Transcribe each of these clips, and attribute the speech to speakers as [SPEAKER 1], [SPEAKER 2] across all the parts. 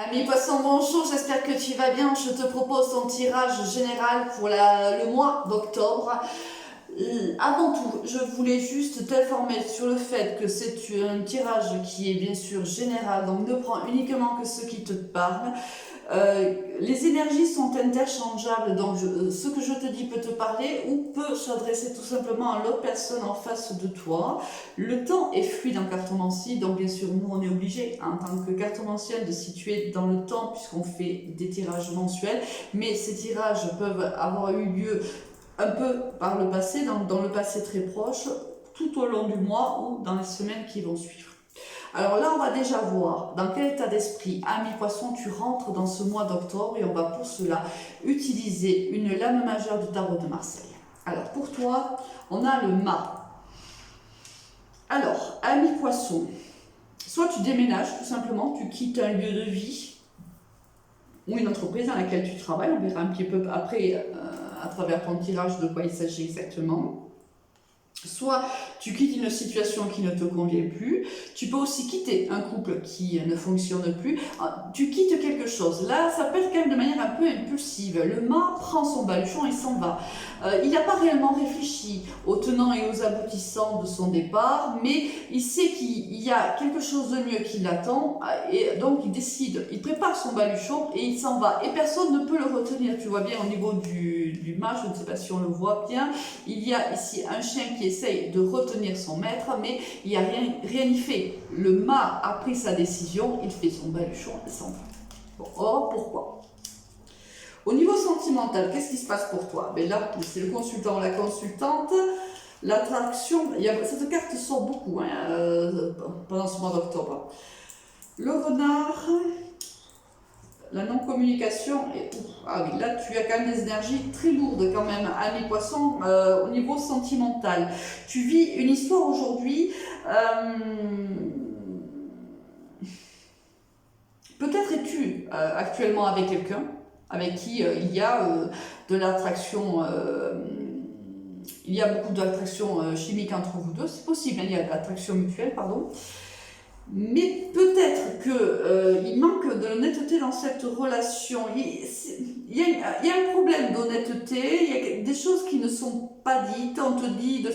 [SPEAKER 1] Ami Poisson, bonjour, j'espère que tu vas bien. Je te propose ton tirage général pour le mois d'octobre. Avant tout, je voulais juste t'informer sur le fait que c'est un tirage qui est bien sûr général, donc ne prends uniquement que ce qui te parle. Les énergies sont interchangeables, donc ce que je te dis peut te parler ou peut s'adresser tout simplement à l'autre personne en face de toi. Le temps est fluide en cartomancie, donc bien sûr nous on est obligé en tant que cartomancienne de situer dans le temps puisqu'on fait des tirages mensuels, mais ces tirages peuvent avoir eu lieu un peu par le passé, dans le passé très proche, tout au long du mois ou dans les semaines qui vont suivre. Alors là, on va déjà voir dans quel état d'esprit, ami poisson, tu rentres dans ce mois d'octobre et on va pour cela utiliser une lame majeure du tarot de Marseille. Alors pour toi, on a le mât. Alors, ami poisson, soit tu déménages tout simplement, tu quittes un lieu de vie ou une entreprise dans laquelle tu travailles, on verra un petit peu après à travers ton tirage de quoi il s'agit exactement. Soit tu quittes une situation qui ne te convient plus, tu peux aussi quitter un couple qui ne fonctionne plus, tu quittes quelque chose. Là, ça peut être quand même de manière un peu impulsive. Le mât prend son baluchon et s'en va. Il n'a pas réellement réfléchi aux tenants et aux aboutissants de son départ, mais il sait qu'il y a quelque chose de mieux qui l'attend, et donc il décide, il prépare son baluchon et il s'en va. Et personne ne peut le retenir. Tu vois bien au niveau du mât, je ne sais pas si on le voit bien, il y a ici un chien qui essaye de retenir son maître, mais il n'y a rien y fait. Le mât a pris sa décision, il fait son baluchon et s'en va. Bon, or, pourquoi? Au niveau sentimental, qu'est-ce qui se passe pour toi? Ben là, c'est le consultant ou la consultante. L'attraction, cette carte sort beaucoup pendant ce mois d'octobre. Le renard, la non-communication, ah oui, là tu as quand même des énergies très lourdes quand même, ami poisson, au niveau sentimental. Tu vis une histoire aujourd'hui, peut-être es-tu actuellement avec quelqu'un avec qui il y a de l'attraction, il y a beaucoup d'attraction chimique entre vous deux, c'est possible, il y a de l'attraction mutuelle, pardon. Mais peut-être qu'il manque de l'honnêteté dans cette relation. Il y a un problème d'honnêteté, il y a des choses qui ne sont pas dites, on te dit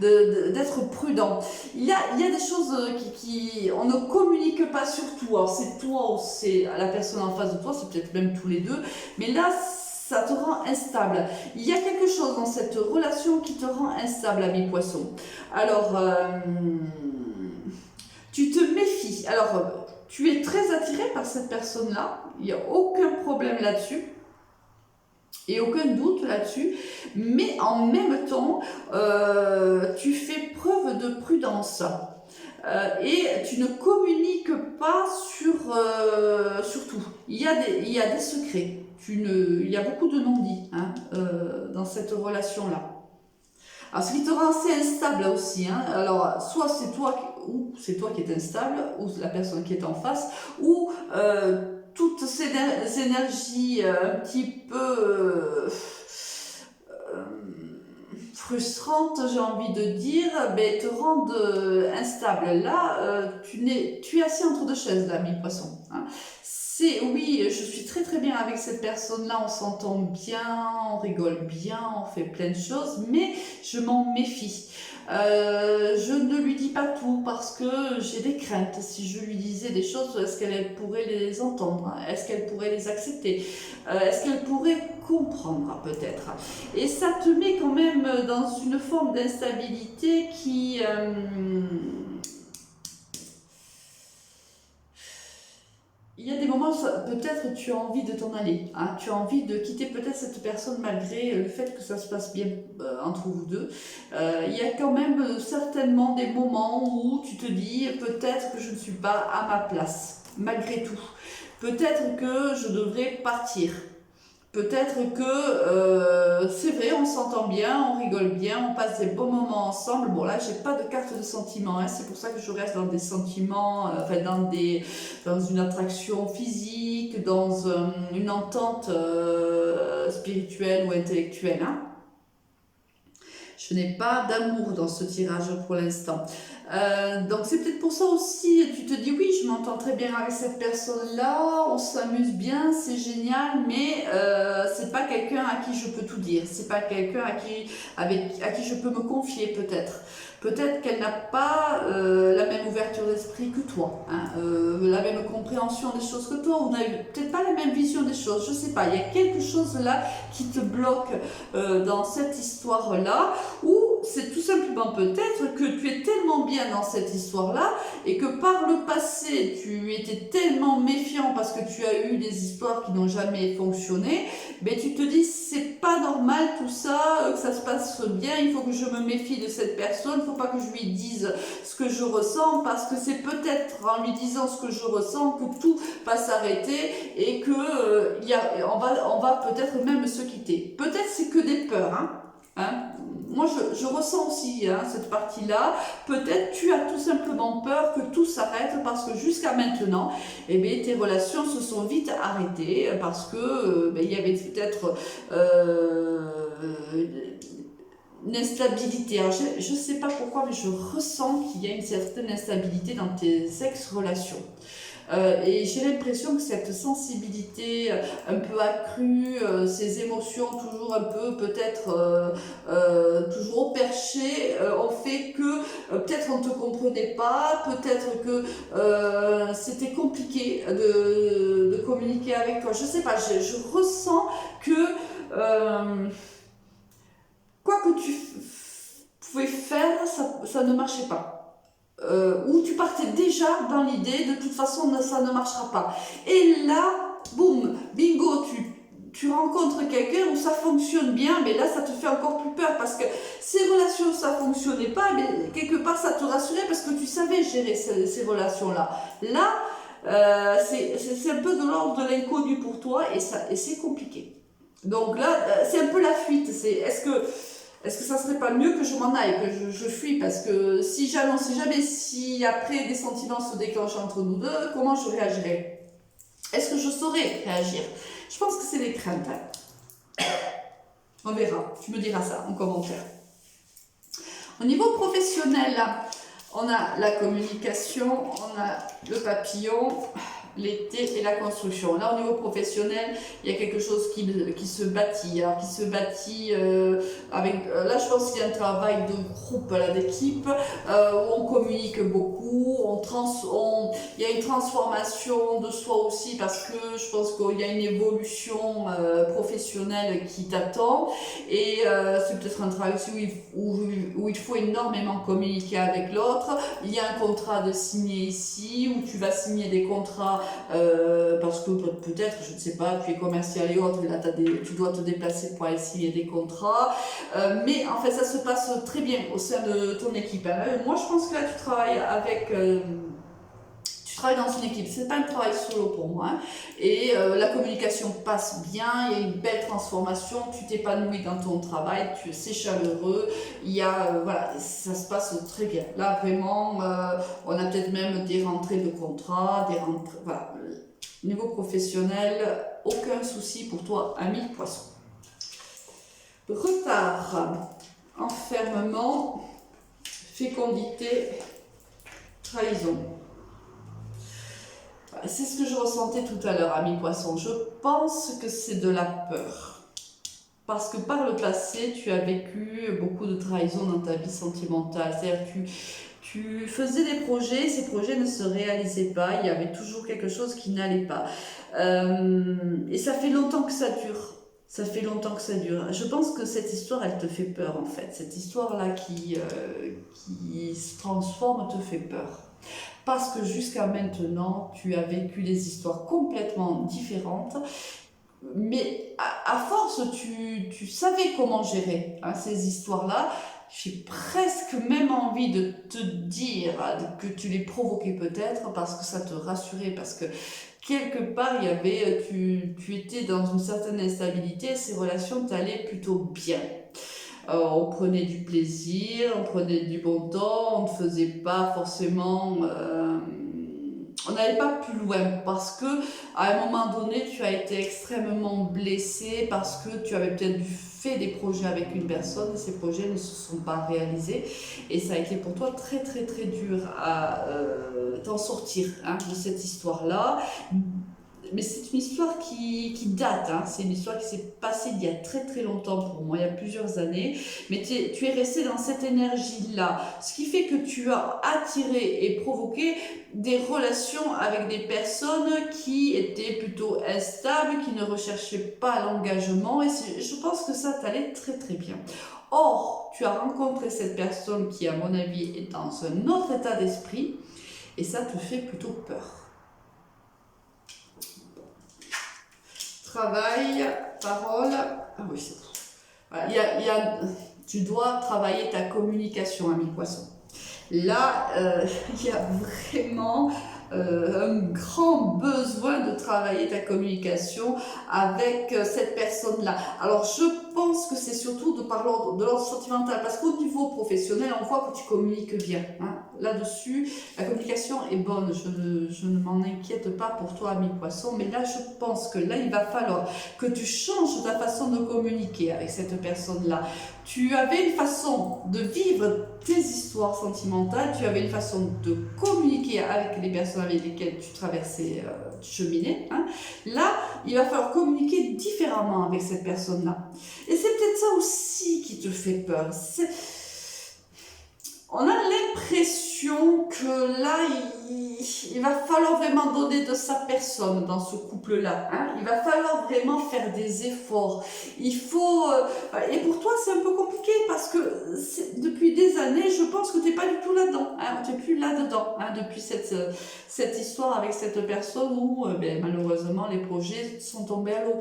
[SPEAKER 1] d'être prudent. Il y a des choses on ne communique pas sur tout. Alors c'est toi ou c'est la personne en face de toi, c'est peut-être même tous les deux, mais là ça te rend instable. Il y a quelque chose dans cette relation qui te rend instable, ami poisson. Alors... tu te méfies. Alors, tu es très attiré par cette personne-là. Il n'y a aucun problème là-dessus. Et aucun doute là-dessus. Mais en même temps, tu fais preuve de prudence. Et tu ne communiques pas sur tout. Il y a des secrets. Il y a beaucoup de non-dits dans cette relation-là. Alors, ce qui te rend assez instable aussi, alors soit c'est toi qui es instable, ou la personne qui est en face, ou toutes ces énergies un petit peu frustrantes, j'ai envie de dire, te rendent instable. Là, tu es assis entre deux chaises, là, mi poisson. Oui, je suis très très bien avec cette personne-là, on s'entend bien, on rigole bien, on fait plein de choses, mais je m'en méfie. Je ne lui dis pas tout parce que j'ai des craintes. Si je lui disais des choses, est-ce qu'elle pourrait les entendre? Est-ce qu'elle pourrait les accepter? Est-ce qu'elle pourrait comprendre peut-être? Et ça te met quand même dans une forme d'instabilité qui... il y a des moments, peut-être tu as envie de t'en aller, tu as envie de quitter peut-être cette personne malgré le fait que ça se passe bien entre vous deux. Il y a quand même certainement des moments où tu te dis peut-être que je ne suis pas à ma place, malgré tout. Peut-être que je devrais partir. Peut-être que c'est vrai, on s'entend bien, on rigole bien, on passe des bons moments ensemble. Bon là, j'ai pas de carte de sentiment, c'est pour ça que je reste dans des sentiments, dans une attraction physique, dans une entente spirituelle ou intellectuelle. Je n'ai pas d'amour dans ce tirage pour l'instant. Donc c'est peut-être pour ça aussi, tu te dis oui, je m'entends très bien avec cette personne-là, on s'amuse bien, c'est génial, mais c'est pas quelqu'un à qui je peux tout dire, c'est pas quelqu'un à qui je peux me confier peut-être. Peut-être qu'elle n'a pas la même ouverture d'esprit que toi, hein, la même compréhension des choses que toi, ou n'a peut-être pas la même vision des choses, je sais pas, il y a quelque chose là qui te bloque dans cette histoire-là, ou c'est tout simplement peut-être que tu es tellement bien dans cette histoire-là et que par le passé tu étais tellement méfiant parce que tu as eu des histoires qui n'ont jamais fonctionné, mais tu te dis c'est pas normal tout ça, que ça se passe bien, il faut que je me méfie de cette personne, il faut pas que je lui dise ce que je ressens parce que c'est peut-être en lui disant ce que je ressens que tout va s'arrêter et que on va peut-être même se quitter. Peut-être c'est que des peurs, hein. Moi, je ressens aussi cette partie-là. Peut-être tu as tout simplement peur que tout s'arrête parce que jusqu'à maintenant, eh bien, tes relations se sont vite arrêtées parce que il y avait peut-être une instabilité. Alors, je ne sais pas pourquoi, mais je ressens qu'il y a une certaine instabilité dans tes ex-relations. Et j'ai l'impression que cette sensibilité un peu accrue, ces émotions toujours un peu peut-être toujours au perché, ont fait que peut-être on ne te comprenait pas, peut-être que c'était compliqué de communiquer avec toi. Je sais pas, je ressens que quoi que tu pouvais faire, ça ne marchait pas. Où tu partais déjà dans l'idée de toute façon ça ne marchera pas. Et là, boum, bingo, tu rencontres quelqu'un où ça fonctionne bien, mais là ça te fait encore plus peur parce que ces relations ça fonctionnait pas, mais quelque part ça te rassurait parce que tu savais gérer ces relations-là. Là, c'est un peu de l'ordre de l'inconnu pour toi et c'est compliqué. Donc là, c'est un peu la fuite. Est-ce que ça serait pas mieux que je m'en aille, que je fuis? Parce que si j'annonce, jamais si après des sentiments se déclenchent entre nous deux, comment je réagirais? Est-ce que je saurais réagir? Je pense que c'est des craintes. On verra, tu me diras ça en commentaire. Au niveau professionnel, on a la communication, on a le papillon, l'été et la construction. Là, au niveau professionnel, il y a quelque chose qui se bâtit. Alors, qui se bâtit avec... là, je pense qu'il y a un travail de groupe, d'équipe, où on communique beaucoup, il y a une transformation de soi aussi, parce que je pense qu'il y a une évolution professionnelle qui t'attend. Et c'est peut-être un travail aussi où il faut énormément communiquer avec l'autre. Il y a un contrat de signer ici, où tu vas signer des contrats parce que peut-être, je ne sais pas, tu es commercial et autres, et là tu dois te déplacer pour aller signer des contrats, mais en fait ça se passe très bien au sein de ton équipe. Moi je pense que là tu travailles tu travailles dans une équipe, c'est pas un travail solo pour moi, et la communication passe bien, il y a une belle transformation, tu t'épanouis dans ton travail, c'est chaleureux, il y a, voilà, ça se passe très bien. Là vraiment, on a peut-être même des rentrées de contrat, voilà. Niveau professionnel, aucun souci pour toi, ami poisson. Retard, enfermement, fécondité, trahison. C'est ce que je ressentais tout à l'heure, ami poisson. Je pense que c'est de la peur. Parce que par le passé, tu as vécu beaucoup de trahison dans ta vie sentimentale. C'est-à-dire que tu faisais des projets, ces projets ne se réalisaient pas, il y avait toujours quelque chose qui n'allait pas. Et ça fait longtemps que ça dure. Ça fait longtemps que ça dure. Je pense que cette histoire, elle te fait peur en fait. Cette histoire-là qui se transforme te fait peur. Parce que jusqu'à maintenant, tu as vécu des histoires complètement différentes. Mais à force, tu savais comment gérer ces histoires-là. J'ai presque même envie de te dire que tu les provoquais peut-être parce que ça te rassurait, parce que quelque part, tu étais dans une certaine instabilité et ces relations t'allaient plutôt bien. On prenait du plaisir, on prenait du bon temps, on ne faisait pas forcément on n'allait pas plus loin parce que à un moment donné, tu as été extrêmement blessé parce que tu avais peut-être fait des projets avec une personne et ces projets ne se sont pas réalisés et ça a été pour toi très très très dur à t'en sortir hein, de cette histoire-là. Mais c'est une histoire qui date, hein. C'est une histoire qui s'est passée il y a très très longtemps pour moi, il y a plusieurs années. Mais tu es resté dans cette énergie-là, ce qui fait que tu as attiré et provoqué des relations avec des personnes qui étaient plutôt instables, qui ne recherchaient pas l'engagement. Et je pense que ça t'allait très très bien. Or, tu as rencontré cette personne qui, à mon avis, est dans un autre état d'esprit et ça te fait plutôt peur. Travail, parole. Ah oui, c'est bon. Voilà, tu dois travailler ta communication, ami poisson. Là, il y a vraiment un grand besoin de travailler ta communication avec cette personne-là. Alors, je pense que c'est surtout de l'ordre sentimental, parce qu'au niveau professionnel, on voit que tu communiques bien. Hein. Là-dessus, la communication est bonne, je ne m'en inquiète pas pour toi, ami poisson, mais là, je pense que là, il va falloir que tu changes ta façon de communiquer avec cette personne-là. Tu avais une façon de vivre tes histoires sentimentales, tu avais une façon de communiquer avec les personnes avec lesquelles tu traversais, tu cheminais. Hein. Là, il va falloir communiquer différemment avec cette personne-là. Et c'est peut-être ça aussi qui te fait peur. On a l'impression que là, il va falloir vraiment donner de sa personne dans ce couple-là. Hein. Il va falloir vraiment faire des efforts. Il faut... et pour toi, c'est un peu compliqué parce que depuis des années, je pense que tu n'es pas du tout là-dedans. Hein. Tu n'es plus là-dedans hein, depuis cette histoire avec cette personne où malheureusement, les projets sont tombés à l'eau.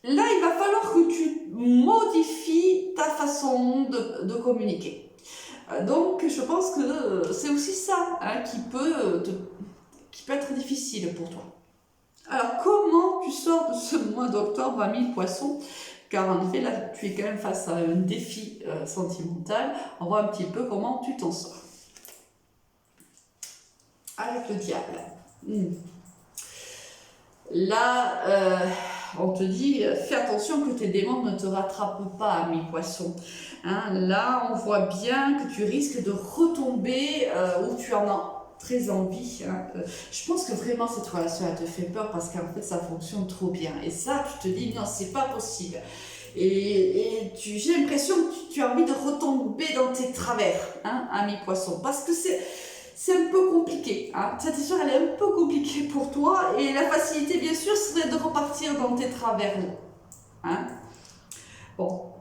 [SPEAKER 1] Là, il va falloir que tu modifies ta façon de communiquer. Donc, je pense que c'est aussi ça hein, qui peut être difficile pour toi. Alors, comment tu sors de ce mois d'octobre, ami poisson? Car en effet, là, tu es quand même face à un défi sentimental. On voit un petit peu comment tu t'en sors. Avec le diable. Là, on te dit, fais attention que tes démons ne te rattrapent pas, ami poisson. Hein, là, on voit bien que tu risques de retomber où tu en as très envie. Hein. Je pense que vraiment cette relation, elle te fait peur parce qu'en fait, ça fonctionne trop bien. Et ça, tu te dis, non, c'est pas possible. Et j'ai l'impression que tu as envie de retomber dans tes travers, hein, ami poisson. Parce que c'est un peu compliqué. Hein. Cette histoire, elle est un peu compliquée pour toi. Et la facilité, bien sûr, serait de repartir dans tes travers. Hein. Bon.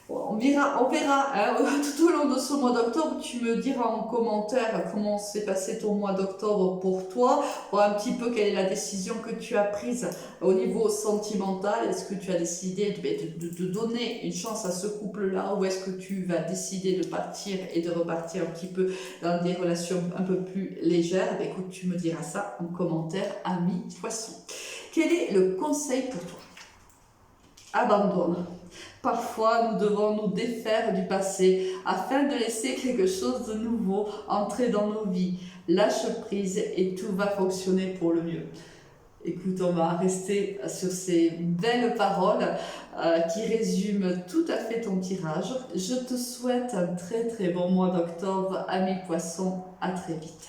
[SPEAKER 1] On verra hein, tout au long de ce mois d'octobre. Tu me diras en commentaire comment s'est passé ton mois d'octobre pour toi, voir un petit peu quelle est la décision que tu as prise au niveau sentimental. Est-ce que tu as décidé de donner une chance à ce couple-là ou est-ce que tu vas décider de partir et de repartir un petit peu dans des relations un peu plus légères? Écoute, tu me diras ça en commentaire, ami poisson. Quel est le conseil pour toi? Abandonne. Parfois, nous devons nous défaire du passé afin de laisser quelque chose de nouveau entrer dans nos vies. Lâche prise et tout va fonctionner pour le mieux. Écoute, on va rester sur ces belles paroles qui résument tout à fait ton tirage. Je te souhaite un très très bon mois d'octobre, ami poisson. À très vite.